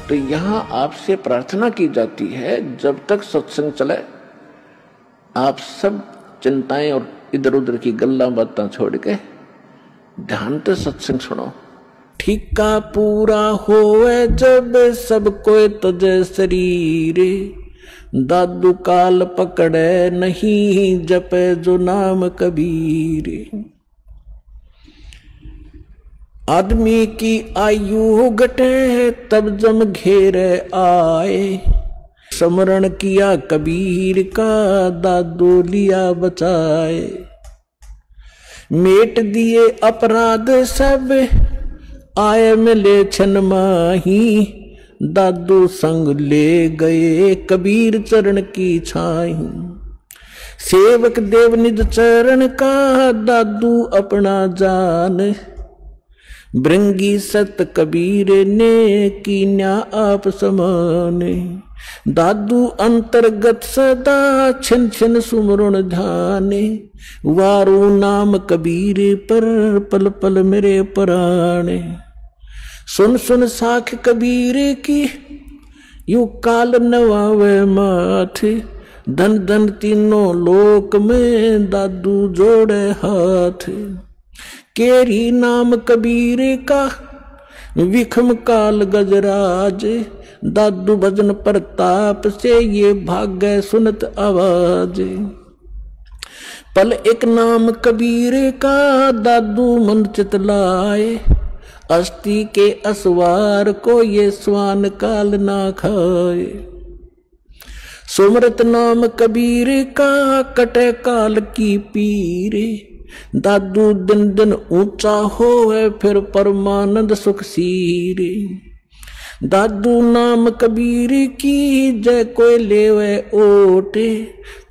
तो यहां आपसे प्रार्थना की जाती है, जब तक सत्संग चले आप सब चिंताएं और इधर उधर की गल्ला बातें छोड़ के ध्यान से सत्संग सुनो। ठीका पूरा होवे जब सब कोई तजे शरीर, दादू काल पकड़े नहीं जपे जो नाम कबीर। आदमी की आयु घटे तब जम घेरे आए, स्मरण किया कबीर का दादू लिया बचाए। मेट दिए अपराध सब आए मिले छन माही, दादू संग ले गए कबीर चरण की छाई। सेवक देव निज चरण का दादू अपना जान, भृंगी सत कबीर ने कीन्या आप समाने। दादू अंतर्गत सदा छिन छिन सुमरण ध्याने, वारू नाम कबीर पर पल पल मेरे प्राणे। सुन सुन साख कबीर की यू काल नवावे माथे, धन धन तीनों लोक में दादू जोड़े हाथ। केरी नाम कबीर का विखम काल गजराज, दादू भजन प्रताप से ये भाग्य सुनत आवाज। पल एक नाम कबीर का दादू मन चितलाए, अस्थि के असवार को ये स्वान काल ना खाए। सुमरत नाम कबीर का कटे काल की पीरे, दादू दिन दिन ऊंचा होवे फिर परमानंद सुख सीरे। दादू नाम कबीर की जय कोई लेवे ओटे,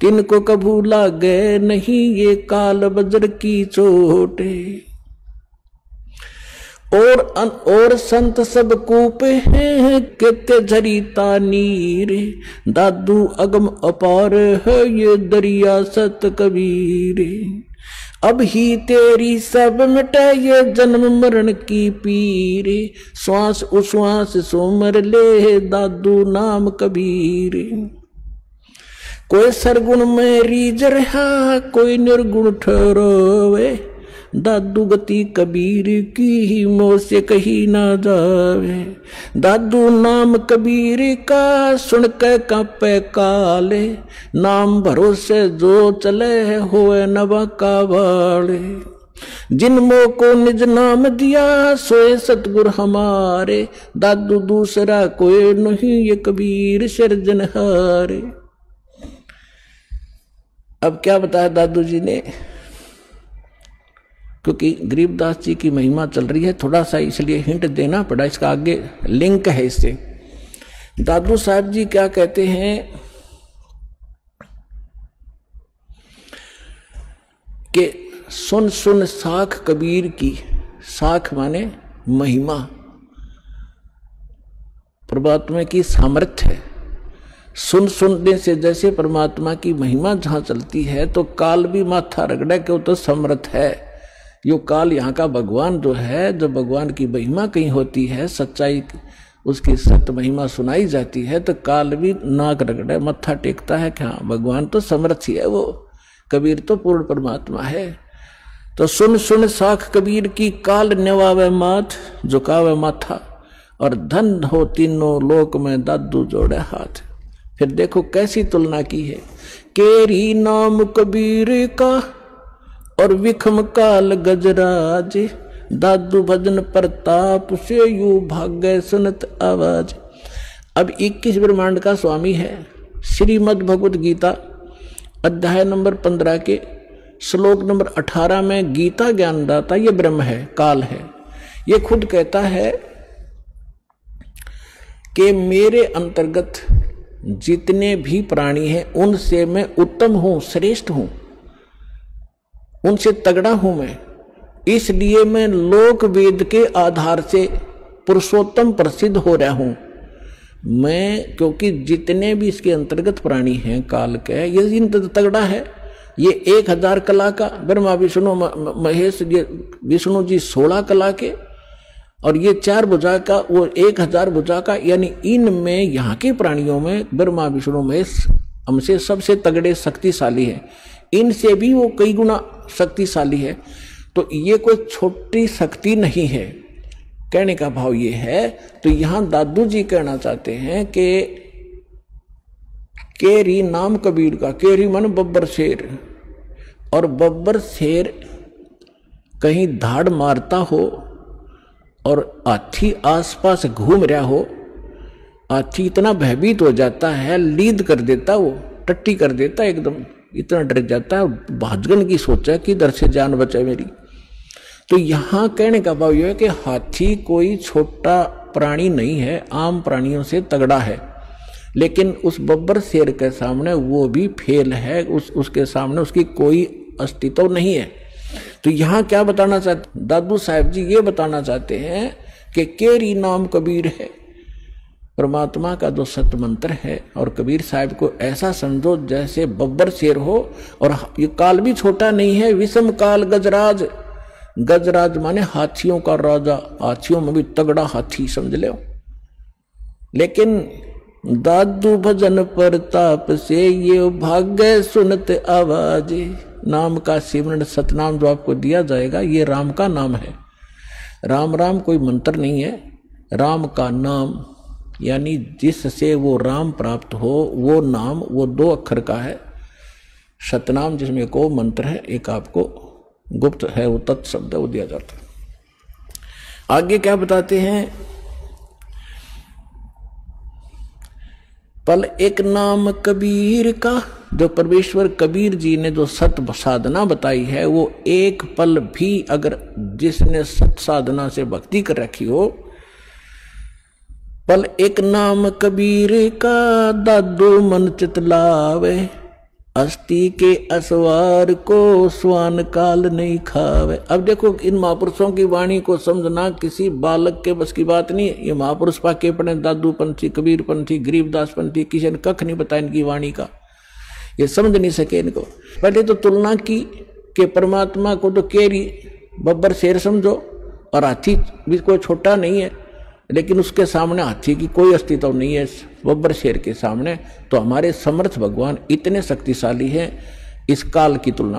तिनको कभू लागे नहीं ये काल बजर की चोटे। और संत सब कूपे हैं कितने झरीता नीर, दादू अगम अपार है ये दरिया सत कबीर। अब ही तेरी सब मिटे ये जन्म मरण की पीर, श्वास उश्वास सोमर ले दादू नाम कबीर। कोई सरगुण में रीझ रहा कोई निर्गुण ठहरावे, दादू गति कबीर की मोह से कही ना जावे। दादू नाम कबीर का सुन के कांपे काले, नाम भरोसे जो चले होए नवा का वाले। जिन मोह को निज नाम दिया सोए सतगुर हमारे, दादू दूसरा कोई नहीं ये कबीर सिरजनहारे। अब क्या बताया दादू जी ने, क्योंकि गरीबदास जी की महिमा चल रही है, थोड़ा सा इसलिए हिंट देना पड़ा, इसका आगे लिंक है इससे। दादू साहब जी क्या कहते हैं कि सुन सुन साख कबीर की, साख माने महिमा, परमात्मा की सामर्थ्य है। सुन सुनने से जैसे परमात्मा की महिमा जहां चलती है तो काल भी माथा रगड़े क्यों तो समर्थ है। यो काल यहाँ का भगवान जो है, जब भगवान की महिमा कहीं होती है, सच्चाई उसकी सत्य महिमा सुनाई जाती है तो काल भी नाक रगड़े मत्था टेकता है कि हाँ भगवान तो समर्थ ही है, वो कबीर तो पूर्ण परमात्मा है। तो सुन सुन साख कबीर की काल नेवावे माथ, झुकावे माथा, और धन हो तीनों लोक में दादू जोड़े हाथ। फिर देखो कैसी तुलना की है, केरी नाम कबीर का और विखम काल गजराज, दादू भजन प्रताप से यू भाग्य सुनत आवाज। अब 21 ब्रह्मांड का स्वामी है। श्रीमद् भगवत गीता अध्याय नंबर 15 के श्लोक नंबर 18 में गीता ज्ञानदाता ये ब्रह्म है, काल है। ये खुद कहता है कि मेरे अंतर्गत जितने भी प्राणी हैं उनसे मैं उत्तम हूं, श्रेष्ठ हूं, उनसे तगड़ा हूं मैं, इसलिए मैं लोक वेद के आधार से पुरुषोत्तम प्रसिद्ध हो रहा हूं मैं। क्योंकि जितने भी इसके अंतर्गत प्राणी हैं काल के, ये इन तगड़ा है। ये 1000 कला का, ब्रह्मा विष्णु महेश, ये विष्णु जी 16 कला के और ये 4 भुजा का वो 1000 भुजा का, यानी इनमें यहाँ के प्राणियों में ब्रह्मा विष्णु महेश हमसे सबसे तगड़े शक्तिशाली है, इनसे भी वो कई गुना शक्तिशाली है। तो ये कोई छोटी शक्ति नहीं है। कहने का भाव ये है। तो यहां दादू जी कहना चाहते हैं कि केरी नाम कबीर का, केरी मन बब्बर शेर, और बब्बर शेर कहीं धाड़ मारता हो और हाथी आसपास घूम रहा हो, हाथी इतना भयभीत हो जाता है, लीद कर देता, वो टट्टी कर देता, एकदम इतना डर जाता है, भाजगन की सोचा कि इधर से जान बचे मेरी। तो यहां कहने का भाव यह है कि हाथी कोई छोटा प्राणी नहीं है, आम प्राणियों से तगड़ा है, लेकिन उस बब्बर शेर के सामने वो भी फेल है, उसके सामने उसकी कोई अस्तित्व नहीं है। तो यहां क्या बताना चाहते दादू साहब जी, ये बताना चाहते हैं कि केरी नाम कबीर है, परमात्मा का जो सत्य मंत्र है। और कबीर साहब को ऐसा समझो जैसे बब्बर शेर हो, और ये काल भी छोटा नहीं है, विषम काल गजराज, गजराज माने हाथियों का राजा, हाथियों में भी तगड़ा हाथी समझ लो। लेकिन दादू भजन प्रताप से ये भाग्य सुनत आवाज, नाम का सिमरन सतनाम जो आपको दिया जाएगा ये राम का नाम है। राम राम कोई मंत्र नहीं है, राम का नाम, यानी जिससे वो राम प्राप्त हो वो नाम, वो 2 अक्षर का है। सतनाम जिसमें को मंत्र है, एक आपको गुप्त है वो तत्शब्द वो दिया जाता है। आगे क्या बताते हैं, पल एक नाम कबीर का, जो परमेश्वर कबीर जी ने जो सत साधना बताई है, वो एक पल भी अगर जिसने सत साधना से भक्ति कर रखी हो, पल एक नाम कबीर का दादू मन चितलावे, अस्थि के असवार को स्वान काल नहीं खावे। अब देखो इन महापुरुषों की वाणी को समझना किसी बालक के बस की बात नहीं है। ये महापुरुष पाके पढ़े, दादू पंथी, कबीर पंथी, गरीबदास पंथी, किसी ने कख नहीं बताया इनकी वाणी का, ये समझ नहीं सके इनको। पहले तो तुलना की कि परमात्मा को तो केरी बब्बर शेर समझो, और हाथी भी कोई छोटा नहीं है, लेकिन उसके सामने हाथी की कोई अस्तित्व नहीं है बब्बर शेर के सामने। तो हमारे समर्थ भगवान इतने शक्तिशाली हैं इस काल की तुलना।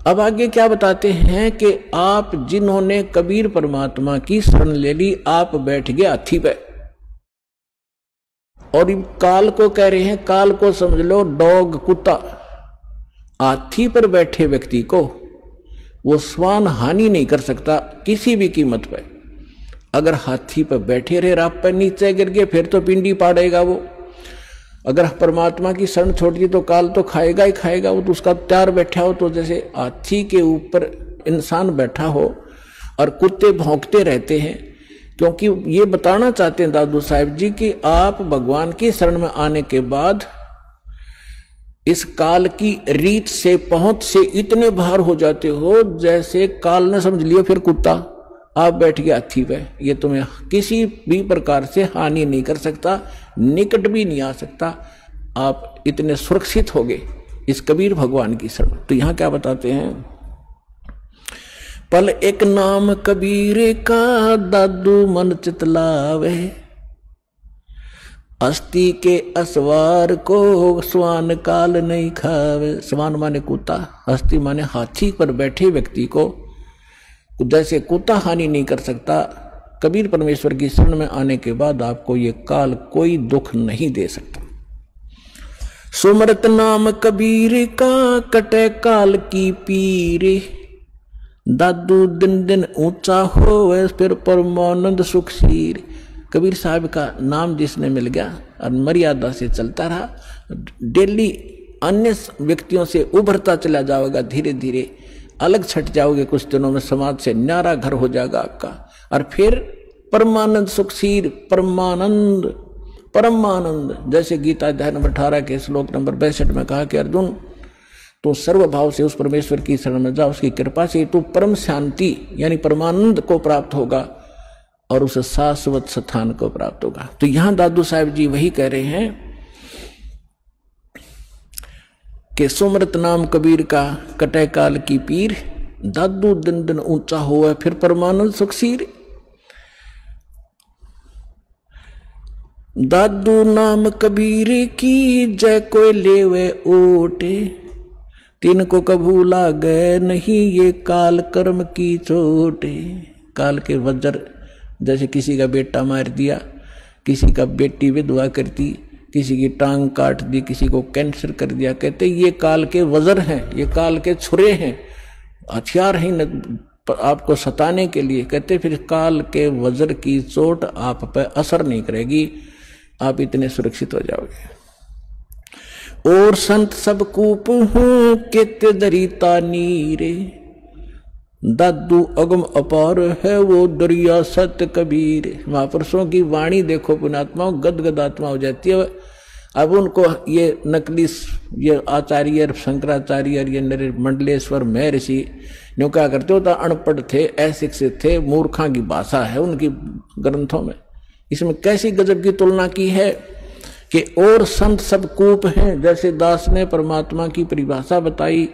अब आगे क्या बताते हैं कि आप जिन्होंने कबीर परमात्मा की शरण ले ली, आप बैठ गए हाथी पे, और काल को कह रहे हैं, काल को समझ लो डॉग कुत्ता। हाथी पर बैठे व्यक्ति को वो स्वान हानि नहीं कर सकता किसी भी कीमत पर। अगर हाथी पर बैठे रहे, रात पर नीचे गिर गए, फिर तो पिंडी पाड़ेगा वो। अगर परमात्मा की शरण छोड़ दी तो काल तो खाएगा ही खाएगा, वो तो उसका तैयार बैठा हो। तो जैसे हाथी के ऊपर इंसान बैठा हो और कुत्ते भौंकते रहते हैं, क्योंकि ये बताना चाहते हैं दादू साहब जी कि आप भगवान की शरण में आने के बाद इस काल की रीत से, पहुंच से इतने बाहर हो जाते हो जैसे काल ने समझ लिया फिर कुत्ता, आप बैठ गए हाथी पे, ये तुम्हें किसी भी प्रकार से हानि नहीं कर सकता, निकट भी नहीं आ सकता, आप इतने सुरक्षित हो गए इस कबीर भगवान की शरण। तो यहां क्या बताते हैं, पल एक नाम कबीर का दादू मन चितलावे, अस्थि के असवार को स्वान काल नहीं खावे। स्वान माने कुत्ता, अस्थि माने हाथी पर बैठे व्यक्ति को जैसे कुत्ता हानि नहीं कर सकता, कबीर परमेश्वर की शरण में आने के बाद आपको ये काल कोई दुख नहीं दे सकता। सुमरत नाम कबीर का कटे काल की पीर, दादू दिन दिन ऊंचा होवे फिर परमानंद सुखसीर। कबीर साहब का नाम जिसने मिल गया और मर्यादा से चलता रहा, डेली अन्य व्यक्तियों से उभरता चला जाओगा, धीरे धीरे अलग छट जाओगे, कुछ दिनों में समाज से न्यारा घर हो जाएगा आपका, और फिर परमानंद सुखसीर, परमानंद परमानंद। जैसे गीता अध्याय नंबर 18 के श्लोक नंबर 62 में कहा कि अर्जुन तो सर्वभाव से उस परमेश्वर की शरण में जा, उसकी कृपा से तू परम शांति यानी परमानंद को प्राप्त होगा और उस शाश्वत स्थान को प्राप्त होगा। तो यहां दादू साहब जी वही कह रहे हैं कि सुमरत नाम कबीर का कटे काल की पीर, दादू दिन दिन ऊंचा हुआ फिर परमानंद सुखसीर। दादू नाम कबीर की जय कोई लेवे ओटे, तीन को कभू लागे नहीं ये काल कर्म की चोटे। काल के वज्र, जैसे किसी का बेटा मार दिया, किसी का बेटी विधवा कर दी, किसी की टांग काट दी, किसी को कैंसर कर दिया, कहते ये काल के वज्र हैं, ये काल के छुरे हैं, हथियार हैं आपको सताने के लिए। कहते फिर काल के वज्र की चोट आप पे असर नहीं करेगी, आप इतने सुरक्षित हो जाओगे। और संत सब कूप हूं केते दरिता नीरे, दादू अगम अपार है वो दरिया सत्य कबीर। महापुरुषों की वाणी देखो पुण्यात्माओं, गदगद आत्मा हो जाती है। अब उनको ये नकली ये आचार्य शंकराचार्य ये मंडलेश्वर महर्षि न्यू क्या करते होता, अनपढ़ थे, अशिक्षित थे, मूर्खा की भाषा है उनकी ग्रंथों में। इसमें कैसी गजब की तुलना की है कि और संत सब कूप हैं। जैसे दास ने परमात्मा की परिभाषा बताई,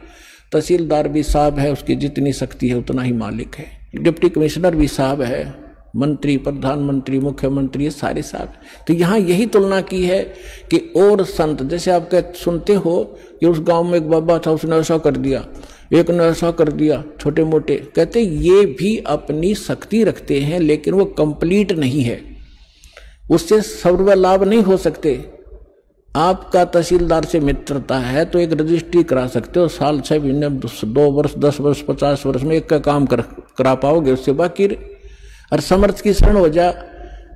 तहसीलदार भी साहब है, उसकी जितनी शक्ति है उतना ही मालिक है। डिप्टी कमिश्नर भी साहब है, मंत्री, प्रधानमंत्री, मुख्यमंत्री, सारे साहब। तो यहाँ यही तुलना की है कि और संत, जैसे आप सुनते हो कि उस गांव में एक बाबा था, उसने ऐसा कर दिया, एक ने ऐसा कर दिया, छोटे मोटे। कहते ये भी अपनी शक्ति रखते हैं, लेकिन वो कंप्लीट नहीं है, उससे सर्व लाभ नहीं हो सकते। आपका तहसीलदार से मित्रता है तो एक रजिस्ट्री करा सकते हो, साल 6 महीने 2 वर्ष 10 वर्ष 50 वर्ष में एक का काम करा पाओगे, उससे बाकी और समर्थ की शरण हो जा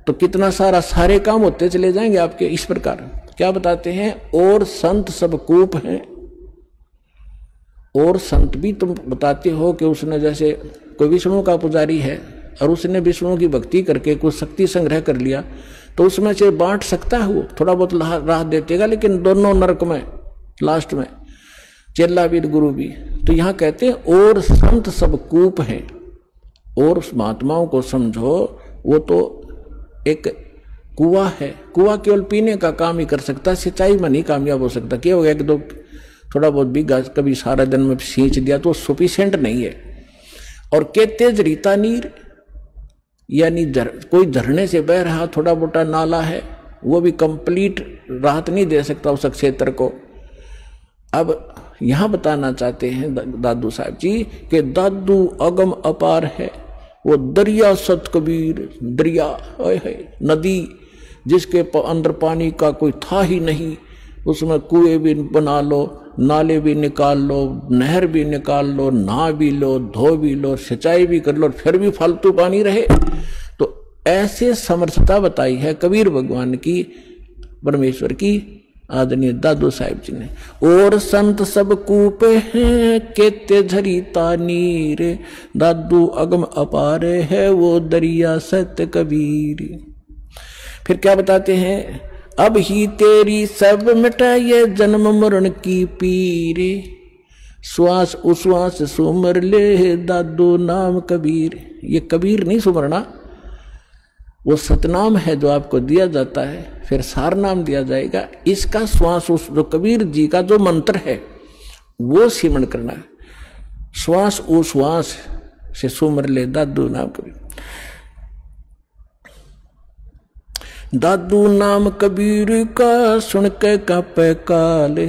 तो कितना सारे काम होते चले जाएंगे आपके। इस प्रकार क्या बताते हैं, और संत सब कूप हैं। और संत भी तुम बताते हो कि उसने, जैसे कोई विष्णु का पुजारी है और उसने विष्णु की भक्ति करके कुछ शक्ति संग्रह कर लिया, तो उसमें से बांट सकता है, वो थोड़ा बहुत राह देतेगा, लेकिन दोनों नरक में लास्ट में, चेला भी गुरु भी। तो यहाँ कहते हैं और संत सब कूप हैं। और उस महात्माओं को समझो, वो तो एक कुआं है, कुआं केवल पीने का काम ही कर सकता है, सिंचाई में नहीं कामयाब हो सकता। क्या हो गया, एक दो थोड़ा बहुत भी कभी सारा दिन में सींच दिया तो सफिशिएंट नहीं है। और के तेज रीता नीर, यानी कोई झरने से बह रहा थोड़ा मोटा नाला है, वो भी कंप्लीट राहत नहीं दे सकता उस क्षेत्र को। अब यहां बताना चाहते हैं दादू साहब जी कि दादू अगम अपार है, वो दरिया सत कबीर, दरिया है नदी जिसके अंदर पानी का कोई था ही नहीं, उसमें कुएं भी बना लो, नाले भी निकाल लो, नहर भी निकाल लो, नहा भी लो, धो भी लो, सिंचाई भी कर लो, फिर भी फालतू पानी रहे। तो ऐसे समर्थता बताई है कबीर भगवान की, परमेश्वर की, आदरणीय दादू साहिब जी ने। और संत सब कूप हैं केते झरीता नीर, दादू अगम अपार है वो दरिया सत्य कबीर। फिर क्या बताते हैं, अब ही तेरी सब मिटाए जन्म मरण की पीर, श्वास उश्वास सुमर ले दादू नाम कबीर। ये कबीर नहीं सुमरना, वो सतनाम है जो आपको दिया जाता है, फिर सार नाम दिया जाएगा। इसका श्वास उस जो कबीर जी का जो मंत्र है वो सिमरण करना है। श्वास उश्वास से सुमर ले दादू नाम कबीर। दादू नाम कबीर का सुन के कापे काले,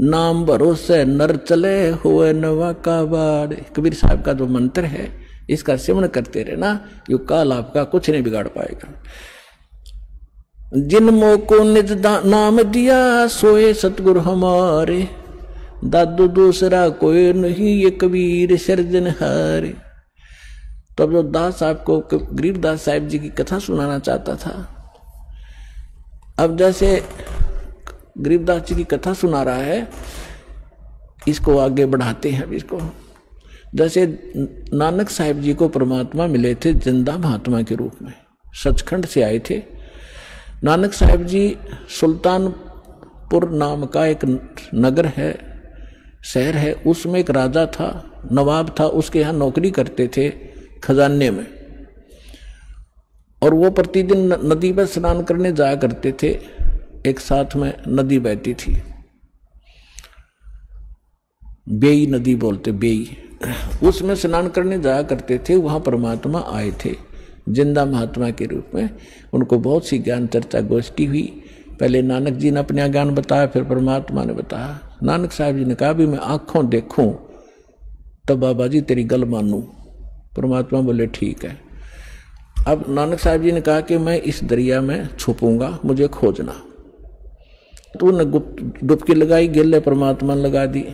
नाम भरोसे नर चले हुए नवा का बाड़। कबीर साहब का जो मंत्र है इसका सिमरण करते रहना, यो काल आपका कुछ नहीं बिगाड़ पाएगा। जिन को निज नाम दिया सोए सतगुरु हमारे, दादू दूसरा कोई नहीं ये कबीर सिरजनहारे। तो अब जो दास साहब को गरीबदास साहिब जी की कथा सुनाना चाहता था, अब जैसे गरीबदास जी की कथा सुना रहा है, इसको आगे बढ़ाते हैं। अब इसको जैसे नानक साहिब जी को परमात्मा मिले थे जिंदा महात्मा के रूप में, सचखंड से आए थे। नानक साहिब जी सुल्तानपुर नाम का एक नगर है, शहर है, उसमें एक राजा था, नवाब था, उसके यहाँ नौकरी करते थे खजाने में। और वो प्रतिदिन नदी पर स्नान करने जाया करते थे। एक साथ में नदी बहती थी, बेई नदी बोलते, बेई, उसमें स्नान करने जाया करते थे। वहां परमात्मा आए थे, जिंदा महात्मा के रूप में। उनको बहुत सी ज्ञान चर्चा गोष्ठी हुई। पहले नानक जी ने अपना ज्ञान बताया, फिर परमात्मा ने बताया। नानक साहब जी ने कहा भी मैं आंखों देखूं तब बाबा जी तेरी गल मानूं। परमात्मा बोले ठीक है। अब नानक साहब जी ने कहा कि मैं इस दरिया में छुपूंगा, मुझे खोजना। तो उन्होंने डुबकी लगाई, गिल्ले परमात्मा ने लगा दी।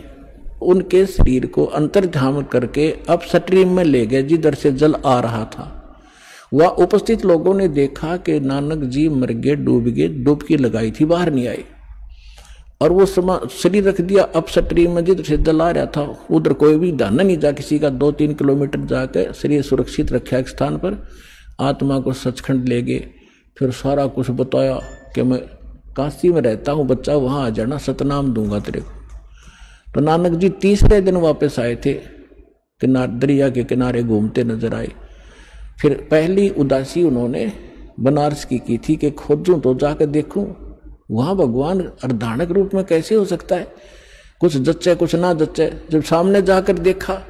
उनके शरीर को अंतर्ध्यान करके अब स्ट्रीम में ले गए जिधर से जल आ रहा था। वह उपस्थित लोगों ने देखा कि नानक जी मर गए, डूब गए, डुबकी लगाई थी, बाहर नहीं आए। और वो शरीर रख दिया अब स्ट्रीम में जिधर से जल आ रहा था। उधर कोई भी ध्यान नहीं जा किसी का। 2-3 किलोमीटर जाकर शरीर सुरक्षित रखा एक स्थान पर। आत्मा को सचखंड ले गए। फिर सारा कुछ बताया कि मैं काशी में रहता हूँ बच्चा, वहां आ जाना, सतनाम दूंगा तेरे को। तो नानक जी तीसरे दिन वापस आए थे, दरिया के किनारे घूमते नजर आए। फिर पहली उदासी उन्होंने बनारस की थी कि खोजूं तो जाकर देखूं वहां भगवान अर्धानक रूप में कैसे हो सकता है, कुछ जच्चे कुछ ना जच्चे। जब सामने जाकर देखा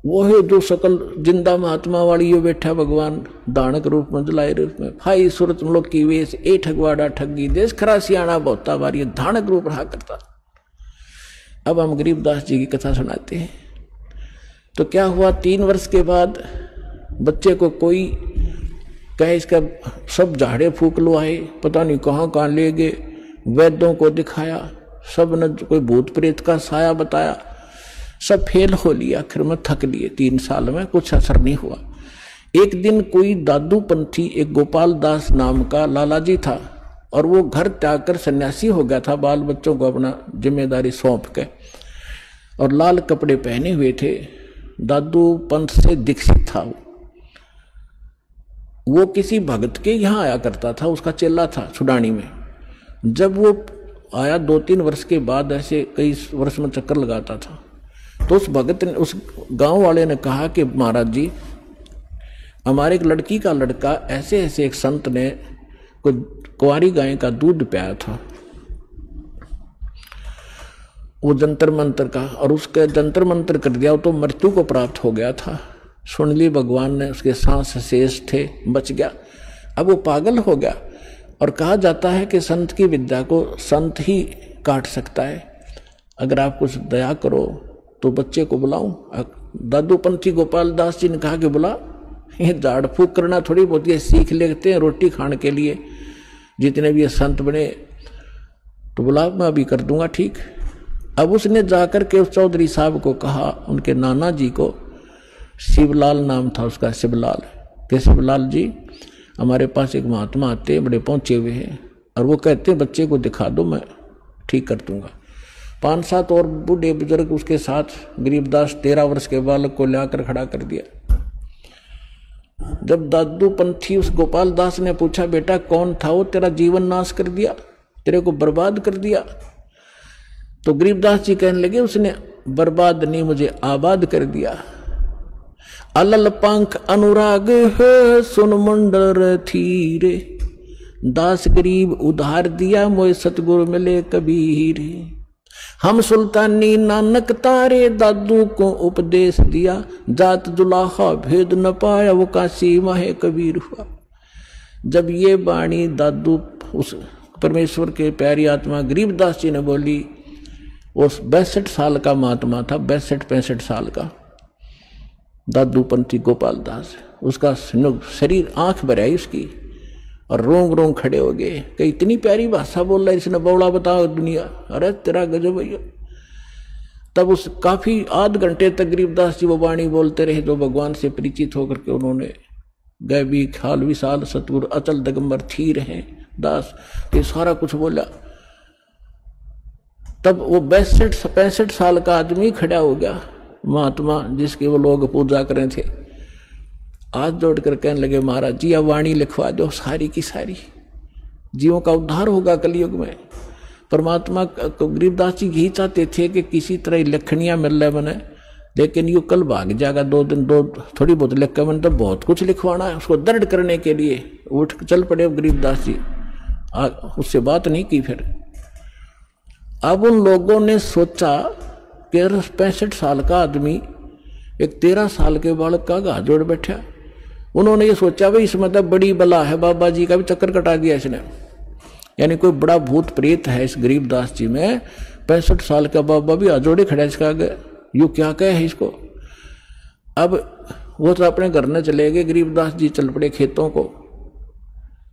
वो है जो सकल जिंदा महात्मा वाली यो बैठा भगवान दानक रूप में, जलाए रूप में। भाई सूरत लोग की वेश ए ठगवाड़ा ठगी देश खरा सियाणा बहुता बारी धानक रूप रहा करता। अब हम गरीबदास जी की कथा सुनाते हैं। तो क्या हुआ, 3 वर्ष के बाद बच्चे को कोई कहे इसका सब झाड़े फूक लो आए, पता नहीं कहाँ कहाँ ले गए, वैद्यों को दिखाया, सब ने कोई भूत प्रेत का साया बताया, सब फेल हो लिया। आखिर में थक लिए। 3 साल में कुछ असर नहीं हुआ। एक दिन कोई दादू पंथी, एक गोपाल दास नाम का लाला जी था, और वो घर त्याग कर सन्यासी हो गया था, बाल बच्चों को अपना जिम्मेदारी सौंप के, और लाल कपड़े पहने हुए थे। दादू पंथ से दीक्षित था। वो किसी भगत के यहाँ आया करता था, उसका चेला था छुडानी में। जब वो आया 2-3 वर्ष के बाद, ऐसे कई वर्ष में चक्कर लगाता था, तो उस भगत ने, उस गांव वाले ने कहा कि महाराज जी हमारे एक लड़की का लड़का ऐसे ऐसे एक संत ने कुंवारी गाय का दूध पियाया था, वो जंतर मंतर का, और उसके जंतर मंतर कर दिया तो मृत्यु को प्राप्त हो गया था। सुन ली भगवान ने, उसके सांस शेष थे, बच गया। अब वो पागल हो गया। और कहा जाता है कि संत की विद्या को संत ही काट सकता है। अगर आप कुछ दया करो तो बच्चे को बुलाऊं। दादू पंथी गोपाल दास जी ने कहा कि बुला, ये झाड़ फूक करना थोड़ी बहुत ये सीख लेते हैं रोटी खाने के लिए, जितने भी ये संत बने, तो बुला, मैं अभी कर दूंगा ठीक। अब उसने जाकर के उस चौधरी साहब को कहा, उनके नाना जी को, शिवलाल नाम था उसका, शिवलाल, कि शिवलाल जी हमारे पास एक महात्मा आते हैं, बड़े पहुंचे हुए हैं, और वो कहते हैं बच्चे को दिखा दो, मैं ठीक कर दूंगा। 5-7 और बूढ़े बुजुर्ग उसके साथ। गरीबदास 13 वर्ष के बालक को लाकर खड़ा कर दिया। जब दादू पंथी उस गोपाल दास ने पूछा, बेटा कौन था वो, तेरा जीवन नाश कर दिया, तेरे को बर्बाद कर दिया? तो गरीबदास जी कहने लगे, उसने बर्बाद नहीं, मुझे आबाद कर दिया। अलल पंख अनुराग है सुन मंडल थीरे, दास गरीब उधार दिया मोय सतगुरु मिले कबीर। हम सुल्तानी नानक तारे, दादू को उपदेश दिया, जात जुलाहा भेद न पाया, वो काशी माहे कबीर हुआ। जब ये वाणी दादू उस परमेश्वर के प्यारी आत्मा गरीबदास जी ने बोली, उस 62 साल का महात्मा था, 62-65 साल का दादू पंथी गोपाल दास। उसका शरीर आंख भर आई उसकी, और रोंग रोंग खड़े हो गए कि इतनी प्यारी भाषा बोल रहा है इसने, बौड़ा बताओ दुनिया, अरे तेरा गजब भैया। तब उस काफी आध घंटे तक गरीबदास जी वो वाणी बोलते रहे, जो भगवान से परिचित होकर के उन्होंने गैबी खाल विशाल सतगुरु अचल दिगंबर थीर हैं दास, ये सारा कुछ बोला। तब वो 62-65 साल का आदमी खड़ा हो गया, महात्मा जिसके वो लोग पूजा करें थे, हाथ जोड़कर कहने लगे, महाराज जी अब वाणी लिखवा दो सारी की सारी, जीवों का उद्धार होगा कलयुग में। परमात्मा को गरीबदास जी यही चाहते थे कि किसी तरह लखनियां मिल रहे बने, लेकिन यू कल भाग जाएगा, 2 दिन थोड़ी बहुत लिख के, मैंने तो बहुत कुछ लिखवाना है। उसको दर्द करने के लिए उठ चल पड़े गरीबदास जी, उससे बात नहीं की। फिर अब उन लोगों ने सोचा कि 65 साल का आदमी एक 13 साल के बालक का घात जोड़ बैठा, उन्होंने ये सोचा भाई इसमें तो बड़ी बला है, बाबा जी का भी चक्कर कटा दिया इसने, यानी कोई बड़ा भूत प्रेत है इस गरीबदास जी में। 65 साल का बाबा भी अजोड़े खड़े इसका आगे, यू क्या कहे है इसको। अब वो तो अपने घर में चले गए, गरीबदास जी चल पड़े खेतों को,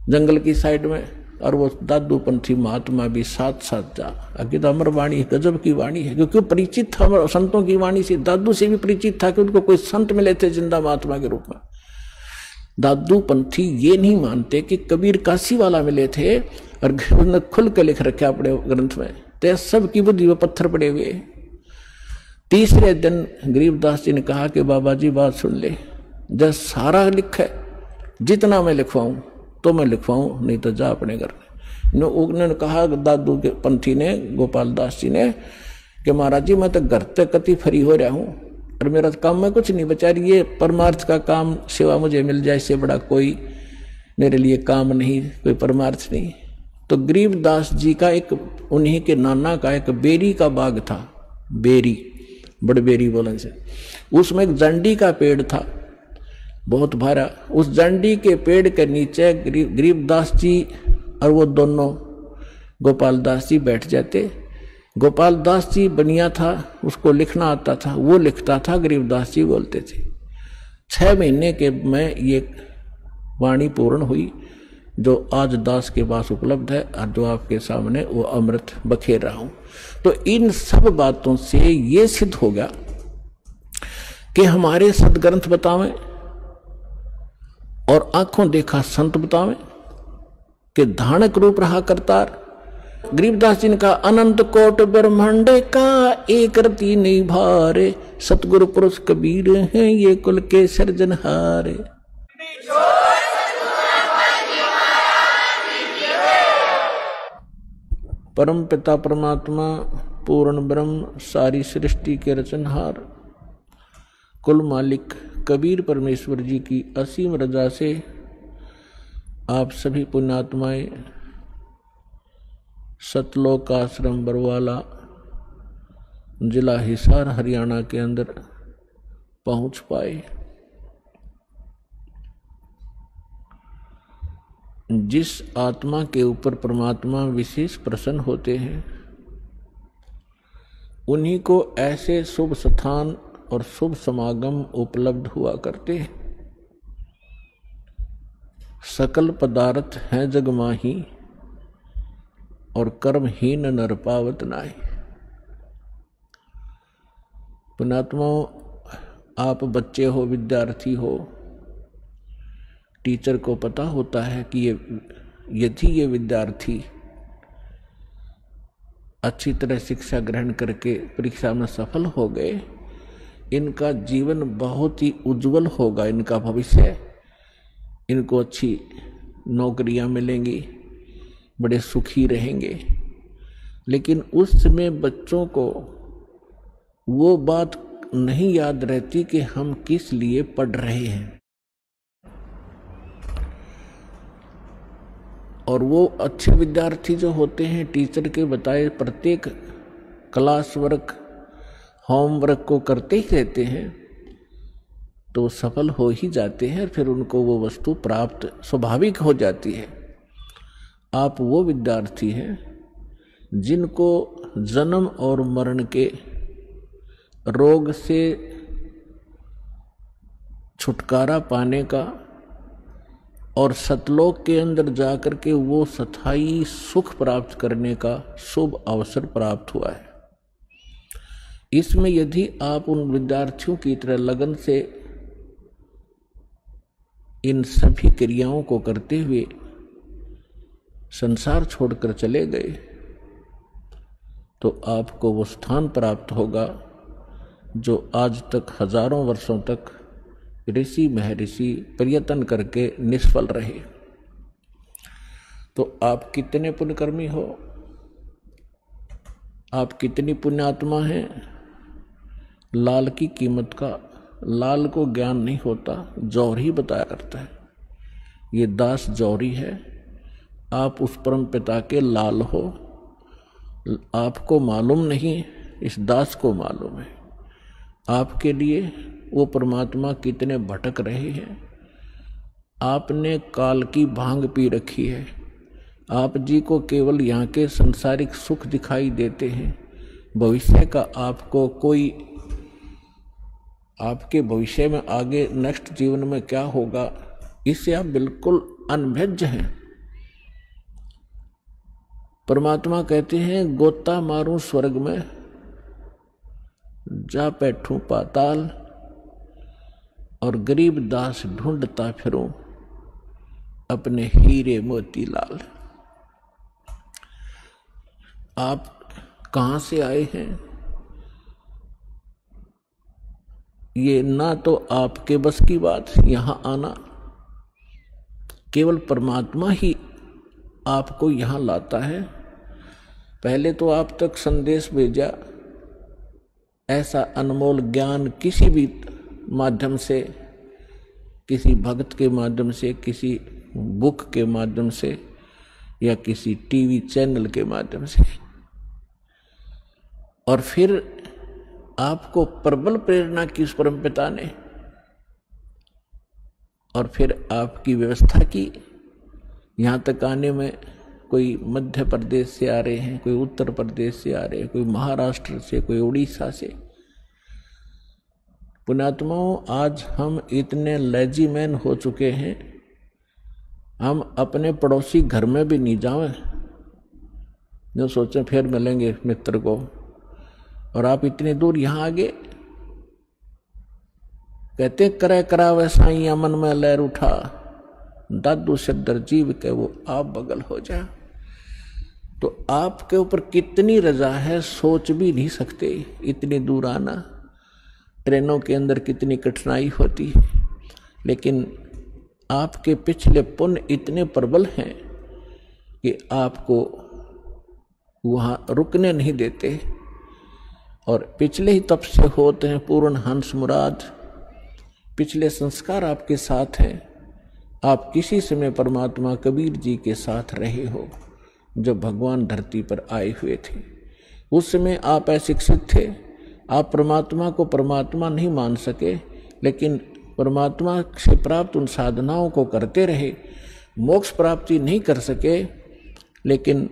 जंगल की साइड में, और वो दादू पंथी महात्मा भी साथ साथ जा। आगे तो अमर वाणी गजब की वाणी है, क्योंकि परिचित था संतों की वाणी से, दादू से भी परिचित था कि उनको कोई संत मिले थे जिंदा महात्मा के रूप में। दादू पंथी ये नहीं मानते कि कबीर काशी वाला मिले थे, और उन्होंने खुल के लिख रखे अपने ग्रंथ में, तो सब की बुद्धि में पत्थर पड़े हुए। तीसरे दिन गरीबदास जी ने कहा कि बाबा जी बात सुन ले, जब सारा लिखा है, जितना मैं लिखवाऊं तो मैं लिखवाऊं, नहीं तो जा अपने घर में। उन्होंने कहा दादू के पंथी ने, गोपाल दास जी ने, कि महाराज जी मैं तो घर तक कति फ्री हो रहा हूं, और मेरा काम में कुछ नहीं बचा, ये परमार्थ का काम सेवा मुझे मिल जाए, इससे बड़ा कोई मेरे लिए काम नहीं, कोई परमार्थ नहीं। तो गरीबदास जी का एक, उन्हीं के नाना का एक बेरी का बाग था, बेरी, बड़बेरी बोलन से, उसमें एक जंडी का पेड़ था बहुत भारा। उस जंडी के पेड़ के नीचे गरीबदास जी और वो दोनों गोपाल दास जी बैठ जाते। गोपाल दास जी बनिया था, उसको लिखना आता था, वो लिखता था, गरीबदास जी बोलते थे। 6 महीने के में ये वाणी पूर्ण हुई जो आज दास के पास उपलब्ध है, और जो आपके सामने वो अमृत बखेर रहा हूं। तो इन सब बातों से ये सिद्ध हो गया कि हमारे सदग्रंथ बतावें और आंखों देखा संत बतावें कि धानक रूप रहा करतार। गरीबदास जी ने कहा, अनंत कोट ब्रह्मांडे का एक रति नहीं भारे, सतगुरु पुरुष कबीर हैं ये कुल के सृजनहारे। परम पिता परमात्मा पूर्ण ब्रह्म सारी सृष्टि के रचनहार कुल मालिक कबीर परमेश्वर जी की असीम रजा से आप सभी पुण्यात्माएं सतलोक आश्रम बरवाला जिला हिसार हरियाणा के अंदर पहुंच पाए। जिस आत्मा के ऊपर परमात्मा विशेष प्रसन्न होते हैं, उन्हीं को ऐसे शुभ स्थान और शुभ समागम उपलब्ध हुआ करते हैं। सकल पदार्थ हैं जग माही, और कर्महीन नर पावत नाहि। पुण्यात्माओं, आप बच्चे हो, विद्यार्थी हो, टीचर को पता होता है कि यदि ये विद्यार्थी अच्छी तरह शिक्षा ग्रहण करके परीक्षा में सफल हो गए, इनका जीवन बहुत ही उज्जवल होगा, इनका भविष्य, इनको अच्छी नौकरियां मिलेंगी, बड़े सुखी रहेंगे। लेकिन उस समय बच्चों को वो बात नहीं याद रहती कि हम किस लिए पढ़ रहे हैं, और वो अच्छे विद्यार्थी जो होते हैं टीचर के बताए प्रत्येक क्लास वर्क होमवर्क को करते ही रहते हैं, तो सफल हो ही जाते हैं, फिर उनको वो वस्तु प्राप्त स्वाभाविक हो जाती है। आप वो विद्यार्थी हैं जिनको जन्म और मरण के रोग से छुटकारा पाने का और सतलोक के अंदर जाकर के वो स्थायी सुख प्राप्त करने का शुभ अवसर प्राप्त हुआ है। इसमें यदि आप उन विद्यार्थियों की तरह लगन से इन सभी क्रियाओं को करते हुए संसार छोड़कर चले गए, तो आपको वो स्थान प्राप्त होगा जो आज तक हजारों वर्षों तक ऋषि महर्षि प्रयत्न करके निष्फल रहे। तो आप कितने पुण्यकर्मी हो, आप कितनी पुण्यात्मा हैं। लाल की कीमत का, लाल को ज्ञान नहीं होता, जौहरी बताया करता है। ये दास जौहरी है, आप उस परम पिता के लाल हो। आपको मालूम नहीं, इस दास को मालूम है। आपके लिए वो परमात्मा कितने भटक रहे हैं, आपने काल की भांग पी रखी है। आप जी को केवल यहाँ के संसारिक सुख दिखाई देते हैं। भविष्य का आपको कोई, आपके भविष्य में आगे नेक्स्ट जीवन में क्या होगा, इससे आप बिल्कुल अनभिज्ञ हैं। परमात्मा कहते हैं गोता मारूं स्वर्ग में, जा बैठूं पाताल, और गरीब दास ढूंढता फिरूं अपने हीरे मोती लाल। आप कहां से आए हैं, ये ना तो आपके बस की बात यहां आना, केवल परमात्मा ही आपको यहां लाता है। पहले तो आप तक संदेश भेजा, ऐसा अनमोल ज्ञान किसी भी माध्यम से, किसी भक्त के माध्यम से, किसी बुक के माध्यम से, या किसी टीवी चैनल के माध्यम से, और फिर आपको प्रबल प्रेरणा की उस परमपिता ने, और फिर आपकी व्यवस्था की। यहाँ तक आने में कोई मध्य प्रदेश से आ रहे हैं, कोई उत्तर प्रदेश से आ रहे हैं, कोई महाराष्ट्र से, कोई उड़ीसा से। पुण्यात्माओं, आज हम इतने लेजीमैन हो चुके हैं, हम अपने पड़ोसी घर में भी नहीं जाएं, जो सोचें फिर मिलेंगे मित्र को, और आप इतने दूर यहाँ आ गए। कहते करे करावे साईं मन में लहर उठा, दादू सिद्धर जीव के वो आप बगल हो जा। तो आपके ऊपर कितनी रजा है सोच भी नहीं सकते। इतनी दूर आना, ट्रेनों के अंदर कितनी कठिनाई होती है, लेकिन आपके पिछले पुण्य इतने प्रबल हैं कि आपको वहां रुकने नहीं देते। और पिछले ही तप से होते हैं पूर्ण हंस मुराद, पिछले संस्कार आपके साथ हैं। आप किसी समय परमात्मा कबीर जी के साथ रहे हो, जब भगवान धरती पर आए हुए थे। उस समय आप अशिक्षित थे, आप परमात्मा को परमात्मा नहीं मान सके, लेकिन परमात्मा से प्राप्त उन साधनाओं को करते रहे, मोक्ष प्राप्ति नहीं कर सके, लेकिन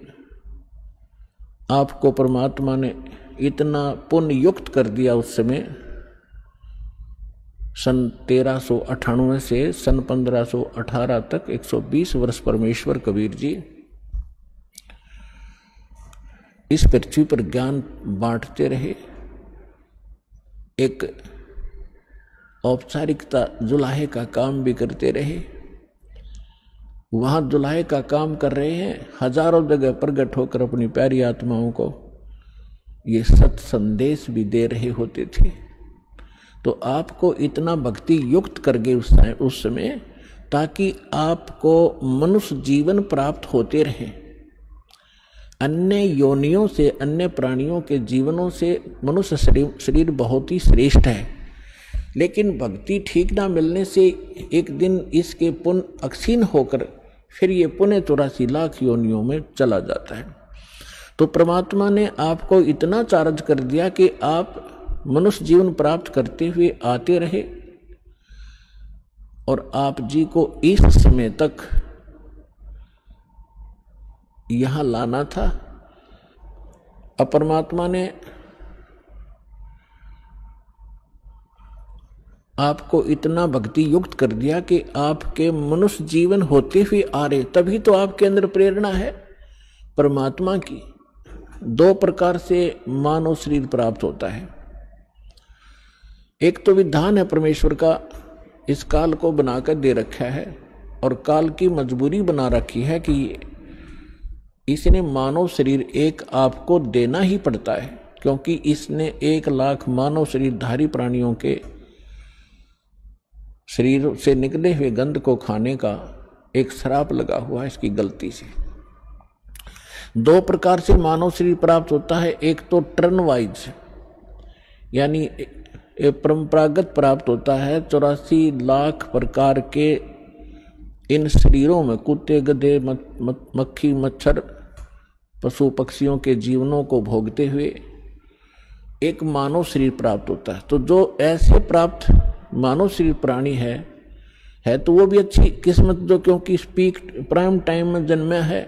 आपको परमात्मा ने इतना पुण्य युक्त कर दिया उस समय। सन 1398 से सन 1518 तक 120 वर्ष परमेश्वर कबीर जी इस पृथ्वी पर ज्ञान बांटते रहे। एक औपचारिकता जुलाहे का काम भी करते रहे। वहां जुलाहे का काम कर रहे हैं, हजारों जगह प्रकट होकर अपनी प्यारी आत्माओं को ये सत संदेश भी दे रहे होते थे। तो आपको इतना भक्ति युक्त कर गए उस समय, ताकि आपको मनुष्य जीवन प्राप्त होते रहे। अन्य योनियों से, अन्य प्राणियों के जीवनों से मनुष्य शरीर बहुत ही श्रेष्ठ है, लेकिन भक्ति ठीक ना मिलने से एक दिन इसके पुण्य अक्षीण होकर फिर ये पुण्य 84 लाख योनियों में चला जाता है। तो परमात्मा ने आपको इतना चार्ज कर दिया कि आप मनुष्य जीवन प्राप्त करते हुए आते रहे, और आप जी को इस समय तक यहां लाना था। अब परमात्मा ने आपको इतना भक्ति युक्त कर दिया कि आपके मनुष्य जीवन होते हुए आ रहे, तभी तो आपके अंदर प्रेरणा है परमात्मा की। 2 प्रकार से मानव शरीर प्राप्त होता है। एक तो विधान है परमेश्वर का, इस काल को बनाकर दे रखा है, और काल की मजबूरी बना रखी है कि इसने मानव शरीर एक आपको देना ही पड़ता है, क्योंकि इसने 1 लाख मानव शरीरधारी प्राणियों के शरीर से निकले हुए गंध को खाने का एक श्राप लगा हुआ है इसकी गलती से। 2 प्रकार से मानव शरीर प्राप्त होता है। एक तो टर्न वाइज, यानी परंपरागत प्राप्त होता है। 84 लाख प्रकार के इन शरीरों में कुत्ते, गधे, मक्खी, मच्छर, पशु पक्षियों के जीवनों को भोगते हुए एक मानव शरीर प्राप्त होता है। तो जो ऐसे प्राप्त मानव शरीर प्राणी है है तो वो भी अच्छी किस्मत जो, क्योंकि स्पीक प्राइम टाइम में जन्मा है,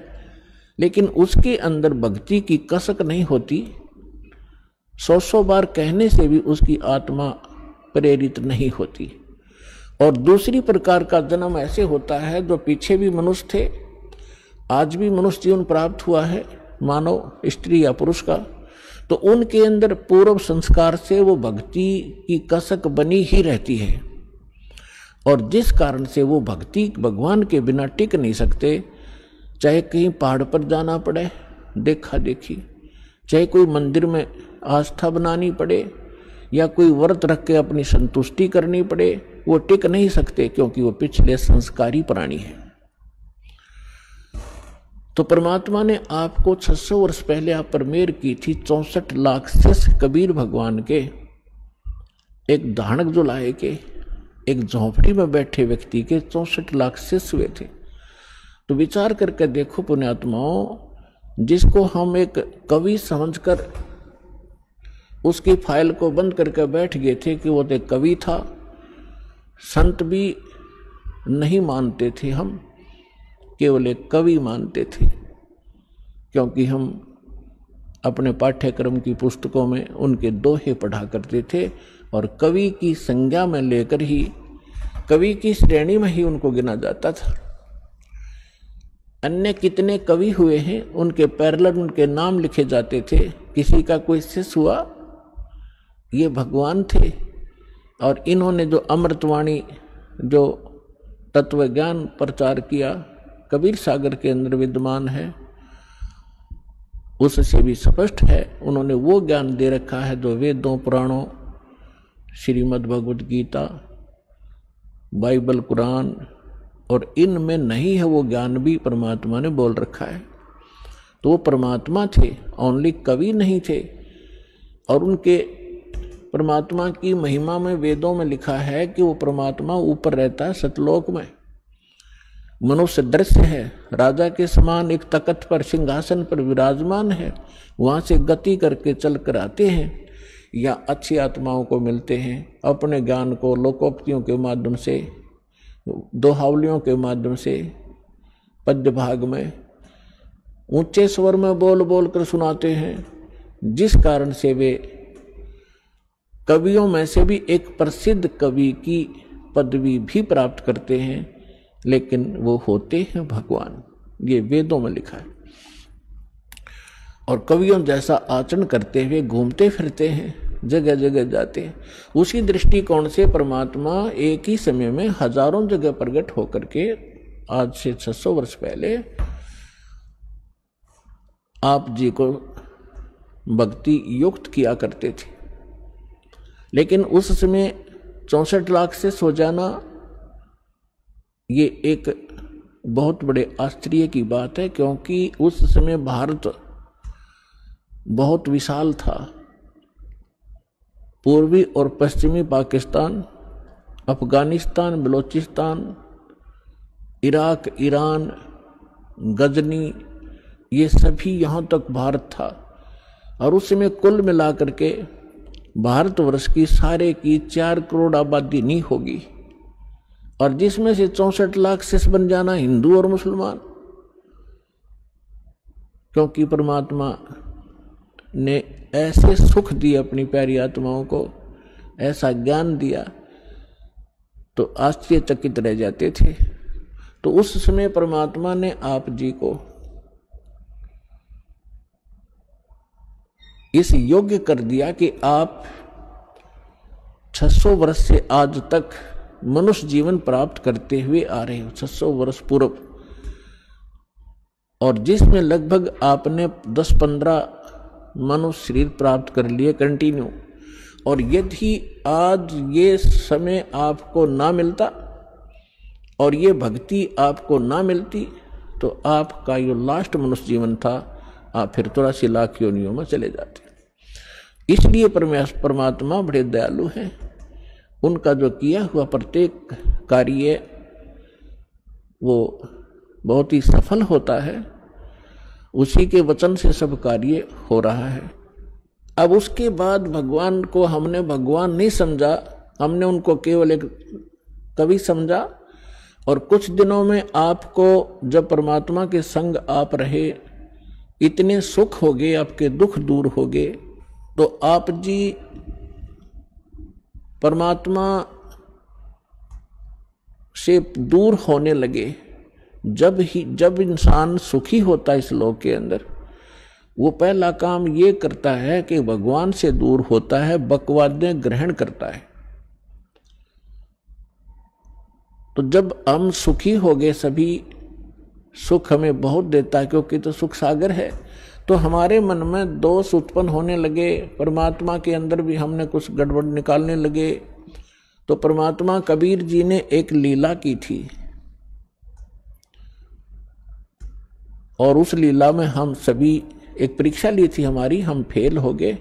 लेकिन उसके अंदर भक्ति की कसक नहीं होती। 100 बार कहने से भी उसकी आत्मा प्रेरित नहीं होती। और दूसरी प्रकार का जन्म ऐसे होता है जो पीछे भी मनुष्य थे, आज भी मनुष्य जीवन प्राप्त हुआ है, मानव स्त्री या पुरुष का, तो उनके अंदर पूर्व संस्कार से वो भक्ति की कसक बनी ही रहती है। और जिस कारण से वो भक्ति भगवान के बिना टिक नहीं सकते, चाहे कहीं पहाड़ पर जाना पड़े देखा देखी, चाहे कोई मंदिर में आस्था बनानी पड़े या कोई व्रत रख के अपनी संतुष्टि करनी पड़े, वो टिक नहीं सकते, क्योंकि वो पिछले संस्कारी प्राणी है। तो परमात्मा ने आपको 600 वर्ष पहले आप पर मेहर की थी। 64 लाख शिष्य कबीर भगवान के, एक धानक जो लाए के, एक झोंपड़ी में बैठे व्यक्ति के 64 लाख शिष्य हुए थे। तो विचार करके देखो पुण्यात्माओं, जिसको हम एक कवि समझकर उसकी फाइल को बंद करके बैठ गए थे कि वो तो एक कवि था, संत भी नहीं मानते थे, हम केवल एक कवि मानते थे, क्योंकि हम अपने पाठ्यक्रम की पुस्तकों में उनके दोहे पढ़ा करते थे और कवि की संज्ञा में लेकर ही, कवि की श्रेणी में ही उनको गिना जाता था। अन्य कितने कवि हुए हैं, उनके पैरेलल उनके नाम लिखे जाते थे। किसी का कोई शिष्य हुआ, ये भगवान थे। और इन्होंने जो अमृतवाणी, जो तत्व ज्ञान प्रचार किया, कबीर सागर के अंदर विद्यमान है, उससे भी स्पष्ट है। उन्होंने वो ज्ञान दे रखा है जो वेदों, पुराणों, श्रीमद् भगवद गीता, बाइबल, कुरान और इनमें नहीं है, वो ज्ञान भी परमात्मा ने बोल रखा है। तो वो परमात्मा थे, ओनली कवि नहीं थे। और उनके परमात्मा की महिमा में वेदों में लिखा है कि वो परमात्मा ऊपर रहता है सतलोक में, मनुष्य दृश्य है, राजा के समान एक तख्त पर सिंहासन पर विराजमान है, वहां से गति करके चल कर आते हैं या अच्छी आत्माओं को मिलते हैं, अपने ज्ञान को लोकोक्तियों के माध्यम से, दोहावलियों के माध्यम से, पद्य भाग में ऊंचे स्वर में बोल बोल कर सुनाते हैं, जिस कारण से वे कवियों में से भी एक प्रसिद्ध कवि की पदवी भी प्राप्त करते हैं, लेकिन वो होते हैं भगवान। ये वेदों में लिखा है। और कवियों जैसा आचरण करते हुए घूमते फिरते हैं, जगह जगह जाते हैं। उसी दृष्टिकोण से परमात्मा एक ही समय में हजारों जगह प्रकट होकर के आज से 600 वर्ष पहले आप जी को भक्ति युक्त किया करते थे। लेकिन उस समय 64 लाख से सो जाना, ये एक बहुत बड़े आश्चर्य की बात है, क्योंकि उस समय भारत बहुत विशाल था। पूर्वी और पश्चिमी पाकिस्तान, अफगानिस्तान, बलूचिस्तान, इराक, ईरान, गजनी, ये सभी यहाँ तक भारत था। और उस समय कुल मिलाकर के भारतवर्ष की सारे की 4 करोड़ आबादी नहीं होगी, और जिसमें से 64 लाख शिष्य बन जाना हिंदू और मुसलमान, क्योंकि परमात्मा ने ऐसे सुख दिए अपनी प्यारी आत्माओं को, ऐसा ज्ञान दिया, तो आश्चर्यचकित रह जाते थे। तो उस समय परमात्मा ने आप जी को इस योग्य कर दिया कि आप 600 वर्ष से आज तक मनुष्य जीवन प्राप्त करते हुए आ रहे हो, 600 वर्ष पूर्व, और जिसमें लगभग आपने 10-15 मनुष्य शरीर प्राप्त कर लिए कंटिन्यू। और यदि आज ये समय आपको ना मिलता और ये भक्ति आपको ना मिलती, तो आपका जो लास्ट मनुष्य जीवन था, आप फिर 83 लाख योनियों में चले जाते। इसलिए परमात्मा बड़े दयालु हैं। उनका जो किया हुआ प्रत्येक कार्य वो बहुत ही सफल होता है, उसी के वचन से सब कार्य हो रहा है। अब उसके बाद भगवान को हमने भगवान नहीं समझा, हमने उनको केवल एक कवि समझा, और कुछ दिनों में आपको जब परमात्मा के संग आप रहे, इतने सुख हो गए, आपके दुख दूर हो गए, तो आप जी परमात्मा से दूर होने लगे। जब इंसान सुखी होता है इस लोक के अंदर, वो पहला काम ये करता है कि भगवान से दूर होता है, बकवादें ग्रहण करता है। तो जब हम सुखी हो गए, सभी सुख हमें बहुत देता है क्योंकि तो सुख सागर है, तो हमारे मन में दोष उत्पन्न होने लगे, परमात्मा के अंदर भी हमने कुछ गड़बड़ निकालने लगे। तो परमात्मा कबीर जी ने एक लीला की थी और उस लीला में हम सभी एक परीक्षा ली थी हमारी, हम फेल हो गए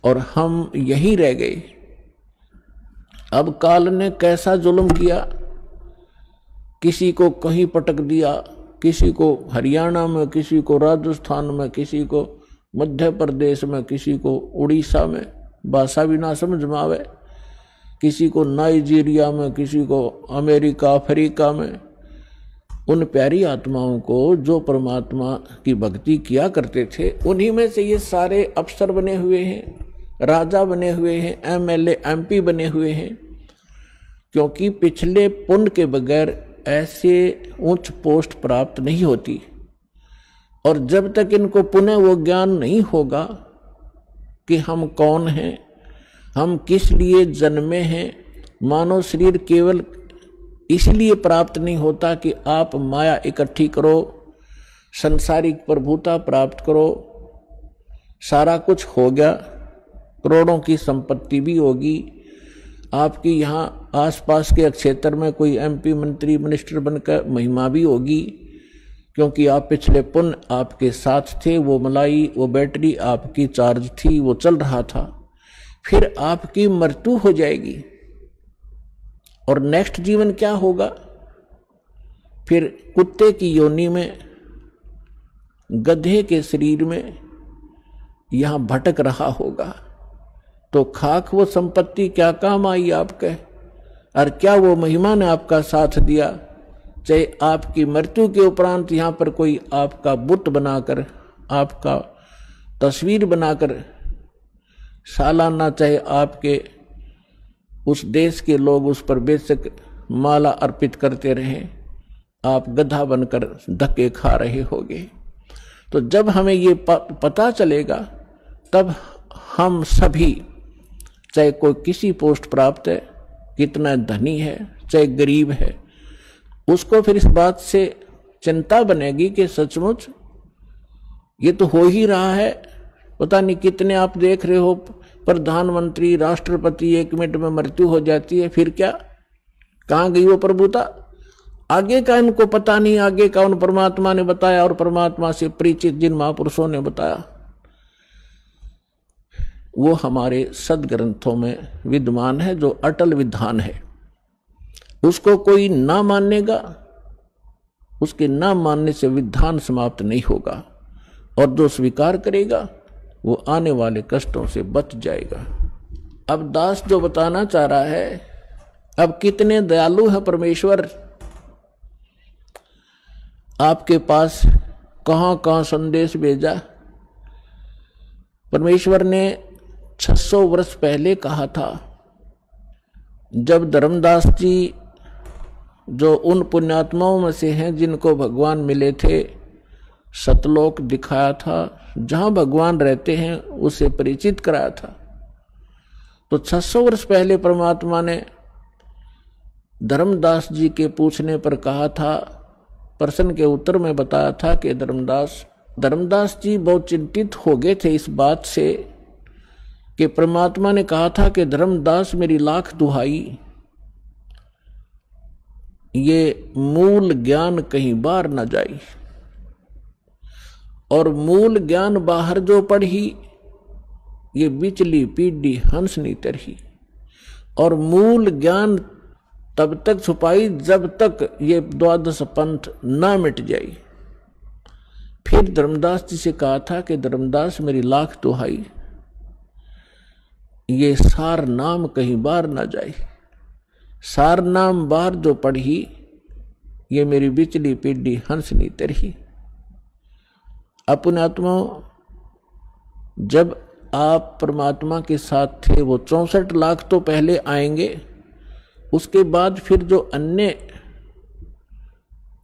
और हम यहीं रह गए। अब काल ने कैसा जुल्म किया, किसी को कहीं पटक दिया, किसी को हरियाणा में, किसी को राजस्थान में, किसी को मध्य प्रदेश में, किसी को उड़ीसा में, भाषा भी ना समझ में आवे, किसी को नाइजीरिया में, किसी को अमेरिका अफ्रीका में। उन प्यारी आत्माओं को जो परमात्मा की भक्ति किया करते थे, उन्हीं में से ये सारे अफसर बने हुए हैं, राजा बने हुए हैं, एमएलए एमपी बने हुए हैं, क्योंकि पिछले पुण्य के बगैर ऐसे उच्च पोस्ट प्राप्त नहीं होती। और जब तक इनको पुनः वो ज्ञान नहीं होगा कि हम कौन हैं, हम किस लिए जन्मे हैं, मानव शरीर केवल इसलिए प्राप्त नहीं होता कि आप माया इकट्ठी करो, संसारिक प्रभुता प्राप्त करो, सारा कुछ हो गया, करोड़ों की संपत्ति भी होगी, आपकी यहाँ आसपास के क्षेत्र में कोई एमपी मंत्री मिनिस्टर बनकर महिमा भी होगी, क्योंकि आप पिछले पुण्य आपके साथ थे, वो मलाई, वो बैटरी आपकी चार्ज थी, वो चल रहा था। फिर आपकी मृत्यु हो जाएगी और नेक्स्ट जीवन क्या होगा, फिर कुत्ते की योनि में, गधे के शरीर में यहां भटक रहा होगा। तो खाक वो संपत्ति क्या काम आई आपके, और क्या वो महिमा ने आपका साथ दिया। चाहे आपकी मृत्यु के उपरांत यहाँ पर कोई आपका बुत बनाकर, आपका तस्वीर बनाकर सालाना, चाहे आपके उस देश के लोग उस पर बेशक माला अर्पित करते रहें, आप गधा बनकर धक्के खा रहे होगे। तो जब हमें ये पता चलेगा, तब हम सभी, चाहे कोई किसी पोस्ट प्राप्त है, कितना धनी है, चाहे गरीब है, उसको फिर इस बात से चिंता बनेगी कि सचमुच ये तो हो ही रहा है। पता नहीं कितने आप देख रहे हो प्रधानमंत्री, राष्ट्रपति, 1 मिनट में मृत्यु हो जाती है, फिर क्या, कहाँ गई वो प्रभुता? आगे का इनको पता नहीं, आगे का उन परमात्मा ने बताया और परमात्मा से परिचित जिन महापुरुषों ने बताया वो हमारे सदग्रंथों में विद्यमान है, जो अटल विधान है। उसको कोई ना मानेगा, उसके ना मानने से विधान समाप्त नहीं होगा, और जो स्वीकार करेगा वो आने वाले कष्टों से बच जाएगा। अब दास जो बताना चाह रहा है, अब कितने दयालु है परमेश्वर, आपके पास कहां कहां संदेश भेजा। परमेश्वर ने 600 वर्ष पहले कहा था, जब धर्मदास जी जो उन पुण्यात्माओं में से हैं जिनको भगवान मिले थे, सतलोक दिखाया था, जहां भगवान रहते हैं उसे परिचित कराया था। तो 600 वर्ष पहले परमात्मा ने धर्मदास जी के पूछने पर कहा था, प्रश्न के उत्तर में बताया था कि धर्मदास जी बहुत चिंतित हो गए थे इस बात से कि परमात्मा ने कहा था कि धर्मदास मेरी लाख दुहाई, ये मूल ज्ञान कहीं बाहर न जाई, और मूल ज्ञान बाहर जो पढ़ी, ये बिचली पीढ़ी हंस नहीं तरही, और मूल ज्ञान तब तक छुपाई जब तक ये द्वादश पंथ ना मिट जाई। फिर धर्मदास जी से कहा था कि धर्मदास मेरी लाख दुहाई, ये सार नाम कहीं बाहर ना जाए। सार नाम बाहर जो पढ़ी, ये मेरी बिचली पीढ़ी हंसनी तरही। अपने आत्मा जब आप परमात्मा के साथ थे वो 64 लाख तो पहले आएंगे, उसके बाद फिर जो अन्य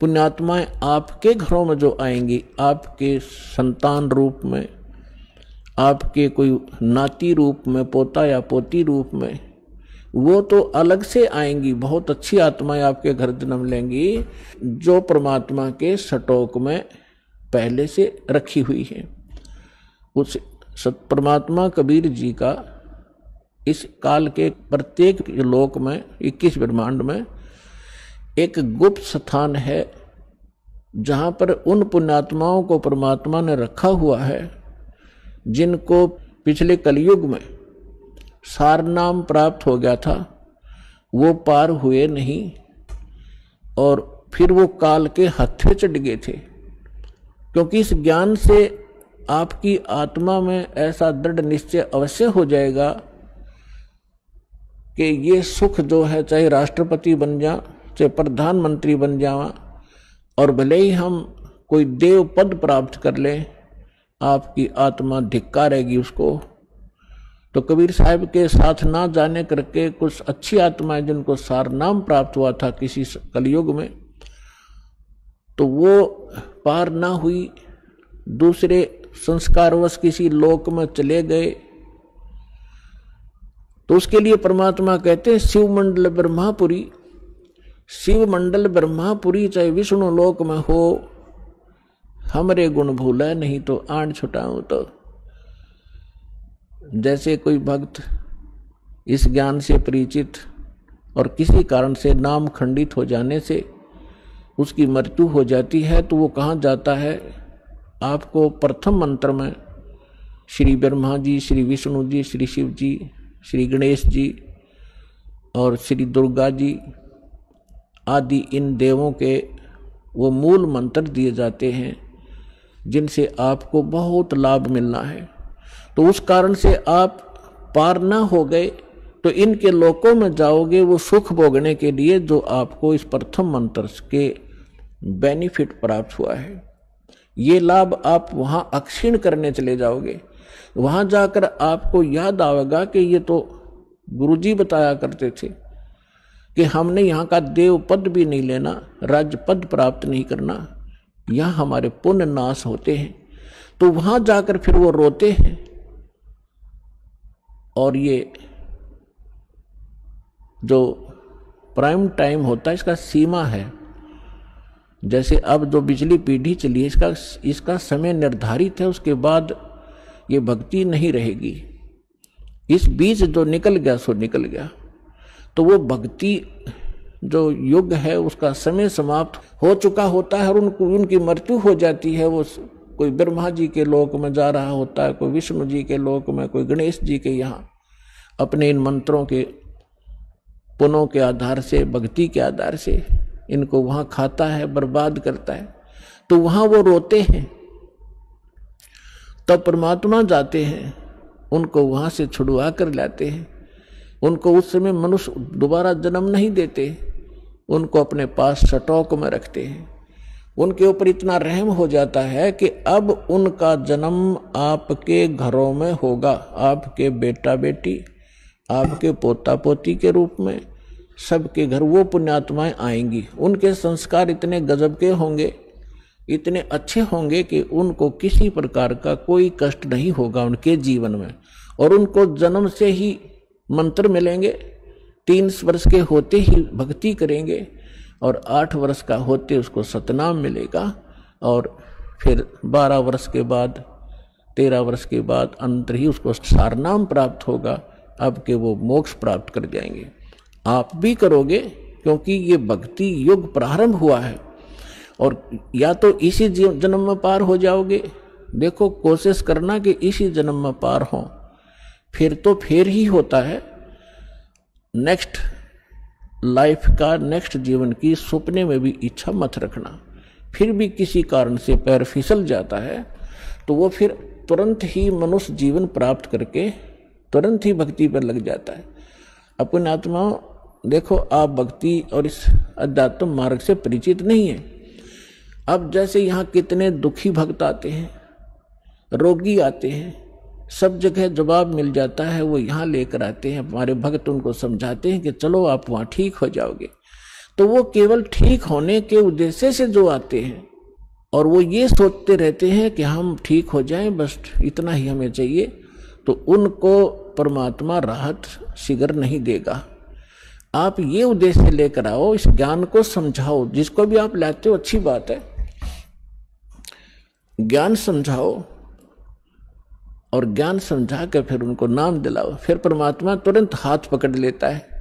पुण्यात्माएं आपके घरों में जो आएंगी, आपके संतान रूप में, आपके कोई नाती रूप में, पोता या पोती रूप में, वो तो अलग से आएंगी। बहुत अच्छी आत्माएं आपके घर जन्म लेंगी जो परमात्मा के स्टॉक में पहले से रखी हुई है। उस परमात्मा कबीर जी का इस काल के प्रत्येक लोक में 21 ब्रह्मांड में एक गुप्त स्थान है जहां पर उन पुण्यात्माओं को परमात्मा ने रखा हुआ है जिनको पिछले कलयुग में सार नाम प्राप्त हो गया था, वो पार हुए नहीं और फिर वो काल के हत्थे चढ़ गए थे। क्योंकि इस ज्ञान से आपकी आत्मा में ऐसा दृढ़ निश्चय अवश्य हो जाएगा कि ये सुख जो है, चाहे राष्ट्रपति बन जा, चाहे प्रधानमंत्री बन जावा, और भले ही हम कोई देव पद प्राप्त कर लें, आपकी आत्मा धिक्कारेगी उसको। तो कबीर साहब के साथ ना जाने करके कुछ अच्छी आत्माएं जिनको सार नाम प्राप्त हुआ था किसी कलयुग में, तो वो पार ना हुई, दूसरे संस्कारवश किसी लोक में चले गए। तो उसके लिए परमात्मा कहते हैं शिव मंडल ब्रह्मापुरी। शिव मंडल ब्रह्मापुरी चाहे विष्णु लोक में हो, हमरे गुण भूला नहीं तो आण छुटाऊं। तो जैसे कोई भक्त इस ज्ञान से परिचित और किसी कारण से नाम खंडित हो जाने से उसकी मृत्यु हो जाती है, तो वो कहाँ जाता है? आपको प्रथम मंत्र में श्री ब्रह्मा जी, श्री विष्णु जी, श्री शिव जी, श्री गणेश जी और श्री दुर्गा जी आदि इन देवों के वो मूल मंत्र दिए जाते हैं जिनसे आपको बहुत लाभ मिलना है। तो उस कारण से आप पार ना हो गए तो इनके लोकों में जाओगे वो सुख भोगने के लिए जो आपको इस प्रथम मंत्र के बेनिफिट प्राप्त हुआ है। ये लाभ आप वहां अक्षीण करने चले जाओगे। वहां जाकर आपको याद आएगा कि ये तो गुरुजी बताया करते थे कि हमने यहाँ का देव पद भी नहीं लेना, राज्य पद प्राप्त नहीं करना, यहाँ हमारे पुण्य नाश होते हैं। तो वहां जाकर फिर वो रोते हैं। और ये जो प्राइम टाइम होता है इसका सीमा है। जैसे अब जो बिजली पीढ़ी चली है इसका समय निर्धारित है, उसके बाद ये भक्ति नहीं रहेगी। इस बीच जो निकल गया सो निकल गया। तो वो भक्ति जो युग है उसका समय समाप्त हो चुका होता है और उनकी मृत्यु हो जाती है। वो कोई ब्रह्मा जी के लोक में जा रहा होता है, कोई विष्णु जी के लोक में, कोई गणेश जी के यहाँ अपने इन मंत्रों के पुनों के आधार से, भक्ति के आधार से इनको वहां खाता है, बर्बाद करता है। तो वहां वो रोते हैं। तब परमात्मा जाते हैं, उनको वहां से छुड़वा कर लाते हैं। उनको उस समय मनुष्य दोबारा जन्म नहीं देते, उनको अपने पास स्टॉक में रखते हैं। उनके ऊपर इतना रहम हो जाता है कि अब उनका जन्म आपके घरों में होगा। आपके बेटा बेटी, आपके पोता पोती के रूप में सबके घर वो पुण्यात्माएं आएंगी। उनके संस्कार इतने गजब के होंगे, इतने अच्छे होंगे कि उनको किसी प्रकार का कोई कष्ट नहीं होगा उनके जीवन में। और उनको जन्म से ही मंत्र मिलेंगे। 3 वर्ष के होते ही भक्ति करेंगे और 8 वर्ष का होते उसको सतनाम मिलेगा। और फिर 12 वर्ष के बाद, 13 वर्ष के बाद अंतर ही उसको सारनाम प्राप्त होगा। अब के वो मोक्ष प्राप्त कर जाएंगे। आप भी करोगे क्योंकि ये भक्ति युग प्रारंभ हुआ है। और या तो इसी जन्म में पार हो जाओगे। देखो, कोशिश करना कि इसी जन्म में पार हो, फिर तो फिर ही होता है। नेक्स्ट लाइफ का, नेक्स्ट जीवन की सपने में भी इच्छा मत रखना। फिर भी किसी कारण से पैर फिसल जाता है तो वो फिर तुरंत ही मनुष्य जीवन प्राप्त करके तुरंत ही भक्ति पर लग जाता है। अपनी आत्मा देखो आप भक्ति और इस अध्यात्म मार्ग से परिचित नहीं है। अब जैसे यहाँ कितने दुखी भक्त आते हैं, रोगी आते हैं, सब जगह जवाब मिल जाता है, वो यहाँ लेकर आते हैं, हमारे भक्त उनको समझाते हैं कि चलो आप वहाँ ठीक हो जाओगे। तो वो केवल ठीक होने के उद्देश्य से जो आते हैं और वो ये सोचते रहते हैं कि हम ठीक हो जाएं, बस इतना ही हमें चाहिए, तो उनको परमात्मा राहत शीघ्र नहीं देगा। आप ये उद्देश्य लेकर आओ, इस ज्ञान को समझाओ, जिसको भी आप लाते हो अच्छी बात है, ज्ञान समझाओ और ज्ञान समझा कर फिर उनको नाम दिलाओ, फिर परमात्मा तुरंत हाथ पकड़ लेता है।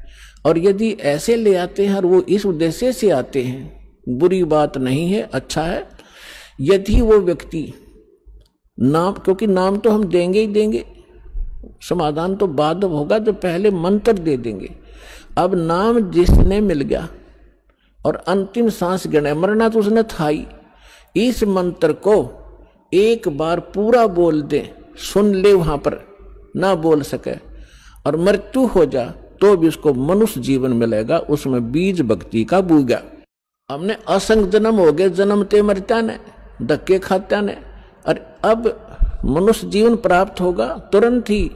और यदि ऐसे ले आते हैं और वो इस उद्देश्य से आते हैं, बुरी बात नहीं है, अच्छा है। यदि वो व्यक्ति नाम, क्योंकि नाम तो हम देंगे ही देंगे, समाधान तो बाद होगा, जो पहले मंत्र दे देंगे। अब नाम जिसने मिल गया और अंतिम सांस गिने, मरना तो उसने था ही, इस मंत्र को एक बार पूरा बोल दे, सुन ले, वहां पर ना बोल सके और मृत्यु हो जा तो भी उसको मनुष्य जीवन मिलेगा, उसमें बीज भक्ति का बूगा। हमने असंग जन्म हो गए, जन्मते मरता ने, धक्के खात्या ने, और अब मनुष्य जीवन प्राप्त होगा तुरंत ही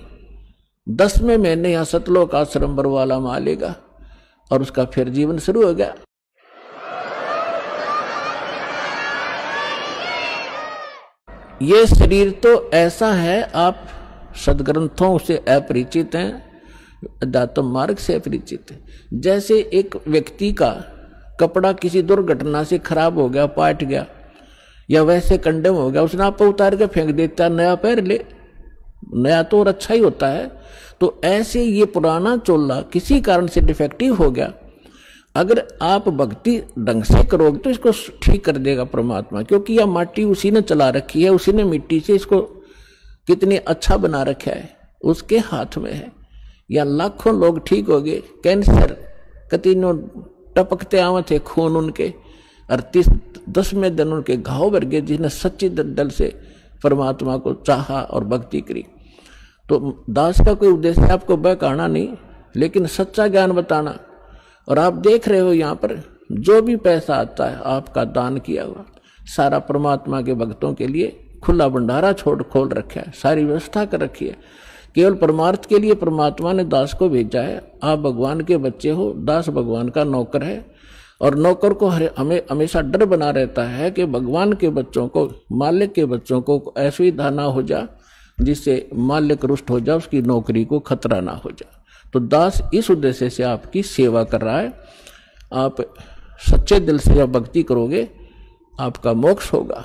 10वें महीने या सतलोक आश्रम बरवाला में आ लेगा और उसका फिर जीवन शुरू हो गया। ये शरीर तो ऐसा है, आप सदग्रंथों से अपरिचित हैं, अध्यात्म मार्ग से अपरिचित हैं। जैसे एक व्यक्ति का कपड़ा किसी दुर्घटना से खराब हो गया, पाट गया या वैसे कंडम हो गया, उसने आप उतार के फेंक देता, नया पहन ले, नया तो और अच्छा ही होता है। तो ऐसे ये पुराना चोला किसी कारण से डिफेक्टिव हो गया, अगर आप भक्ति ढंग से करोगे तो इसको ठीक कर देगा परमात्मा, क्योंकि यह माटी उसी ने चला रखी है, उसी ने मिट्टी से इसको कितनी अच्छा बना रखा है, उसके हाथ में है। या लाखों लोग ठीक हो गए, कैंसर कतीनों टपकते आवे थे खून उनके, और 10वें दिन उनके घाव भर गए, जिसने सच्ची दिल से परमात्मा को चाहा और भक्ति करी। तो दास का कोई उद्देश्य आपको बहकाना नहीं, लेकिन सच्चा ज्ञान बताना। और आप देख रहे हो यहाँ पर जो भी पैसा आता है आपका दान किया हुआ, सारा परमात्मा के भक्तों के लिए खुला भंडारा खोल रखा है, सारी व्यवस्था कर रखी है। केवल परमार्थ के लिए परमात्मा ने दास को भेजा है। आप भगवान के बच्चे हो, दास भगवान का नौकर है, और नौकर को हमें हमेशा डर बना रहता है कि भगवान के बच्चों को, मालिक के बच्चों को ऐसी धारणा हो जा जिससे मालिक रुष्ट हो जाए, उसकी नौकरी को खतरा ना हो जाए। तो दास इस उद्देश्य से आपकी सेवा कर रहा है। आप सच्चे दिल से जब भक्ति करोगे आपका मोक्ष होगा।